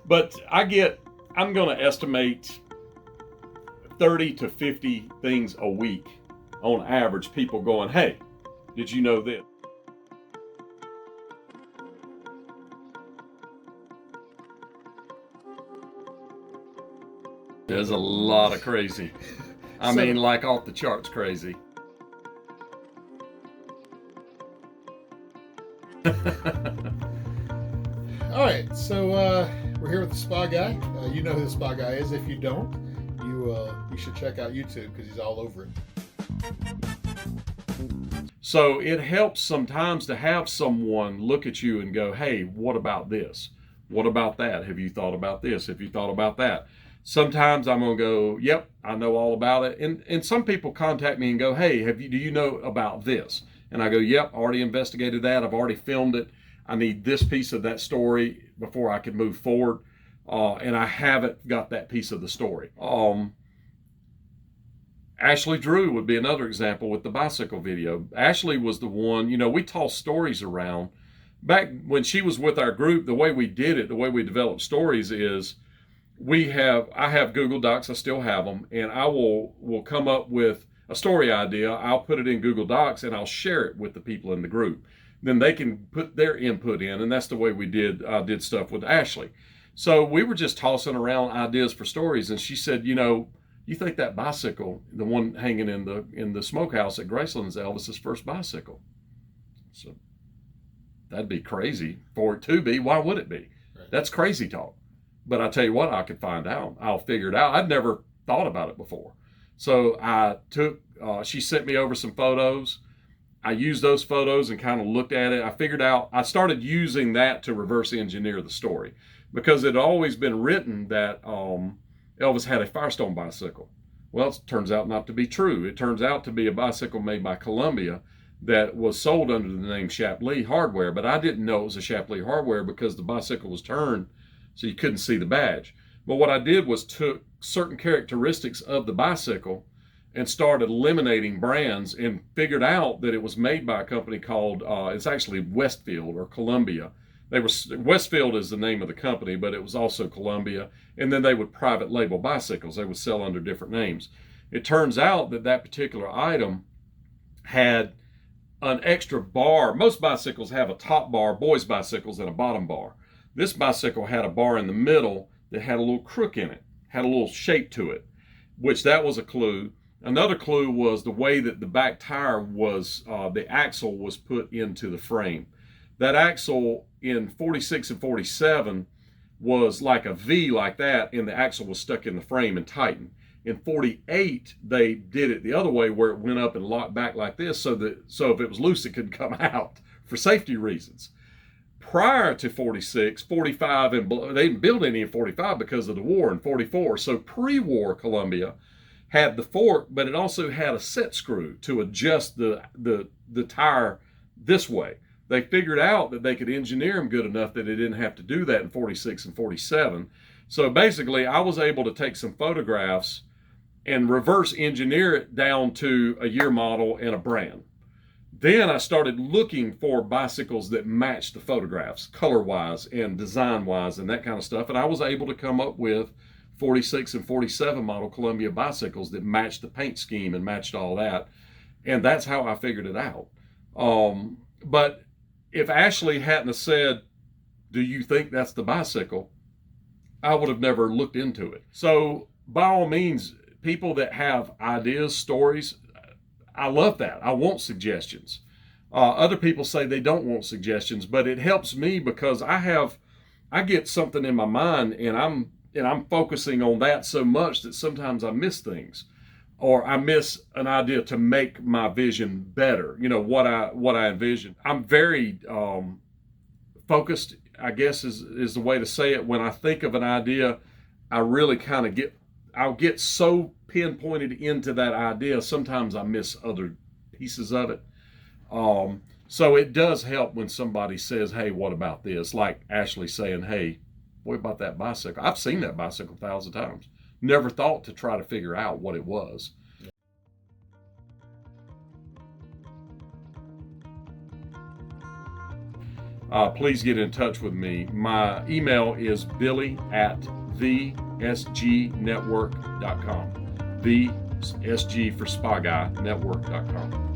But I'm going to estimate 30 to 50 things a week on average, people going, hey, did you know this? There's a lot of crazy. I mean, like off the charts crazy. All right, so we're here with the spa guy. You know who the spa guy is. If you don't, you should check out YouTube because he's all over it. So it helps sometimes to have someone look at you and go, hey, what about this? What about that? Have you thought about this? Have you thought about that? Sometimes I'm going to go, yep, I know all about it. And some people contact me and go, hey, do you know about this? And I go, yep, already investigated that. I've already filmed it. I need this piece of that story before I can move forward. And I haven't got that piece of the story. Ashley Drew would be another example with the bicycle video. Ashley was the one, we toss stories around. Back when she was with our group, the way we did it, the way we developed stories is I have Google Docs, I still have them, and I will come up with a story idea. I'll put it in Google Docs and I'll share it with the people in the group. Then they can put their input in, and that's the way we did stuff with Ashley. So we were just tossing around ideas for stories, and she said, you think that bicycle, the one hanging in the smokehouse at Graceland, is Elvis's first bicycle? So that'd be crazy for it to be. Why would it be? Right. That's crazy talk. But I tell you what, I could find out. I'll figure it out. I'd never thought about it before. So she sent me over some photos. I used those photos and kind of looked at it. I started using that to reverse engineer the story because it had always been written that Elvis had a Firestone bicycle. Well, it turns out not to be true. It turns out to be a bicycle made by Columbia that was sold under the name Shapley Hardware, but I didn't know it was a Shapley Hardware because the bicycle was turned so you couldn't see the badge. But what I did was took certain characteristics of the bicycle and started eliminating brands and figured out that it was made by a company called, it's actually Westfield or Columbia. Westfield is the name of the company, but it was also Columbia. And then they would private label bicycles. They would sell under different names. It turns out that particular item had an extra bar. Most bicycles have a top bar, boys' bicycles, and a bottom bar. This bicycle had a bar in the middle that had a little crook in it, had a little shape to it, which that was a clue. Another clue was the way that the back tire was, the axle was put into the frame. That axle in 46 and 47 was like a V like that, and the axle was stuck in the frame and tightened. In 48, they did it the other way where it went up and locked back like this so if it was loose, it couldn't come out for safety reasons. Prior to 46, 45, and they didn't build any in 45 because of the war in 44. So pre-war Columbia had the fork, but it also had a set screw to adjust the tire this way. They figured out that they could engineer them good enough that they didn't have to do that in 46 and 47. So basically, I was able to take some photographs and reverse engineer it down to a year model and a brand. Then I started looking for bicycles that matched the photographs, color-wise and design-wise and that kind of stuff. And I was able to come up with 46 and 47 model Columbia bicycles that matched the paint scheme and matched all that. And that's how I figured it out. But if Ashley hadn't have said, do you think that's the bicycle? I would have never looked into it. So by all means, people that have ideas, stories, I love that. I want suggestions. Other people say they don't want suggestions, but it helps me because I get something in my mind and I'm focusing on that so much that sometimes I miss things or I miss an idea to make my vision better. What I envision. I'm very focused, I guess is the way to say it. When I think of an idea, I really kind of I'll get so pinpointed into that idea. Sometimes I miss other pieces of it. So it does help when somebody says, hey, what about this? Like Ashley saying, hey, what about that bicycle? I've seen that bicycle 1,000 times. Never thought to try to figure out what it was. please get in touch with me. My email is billy@thesgnetwork.com. The SG for Spa Guy Network.com.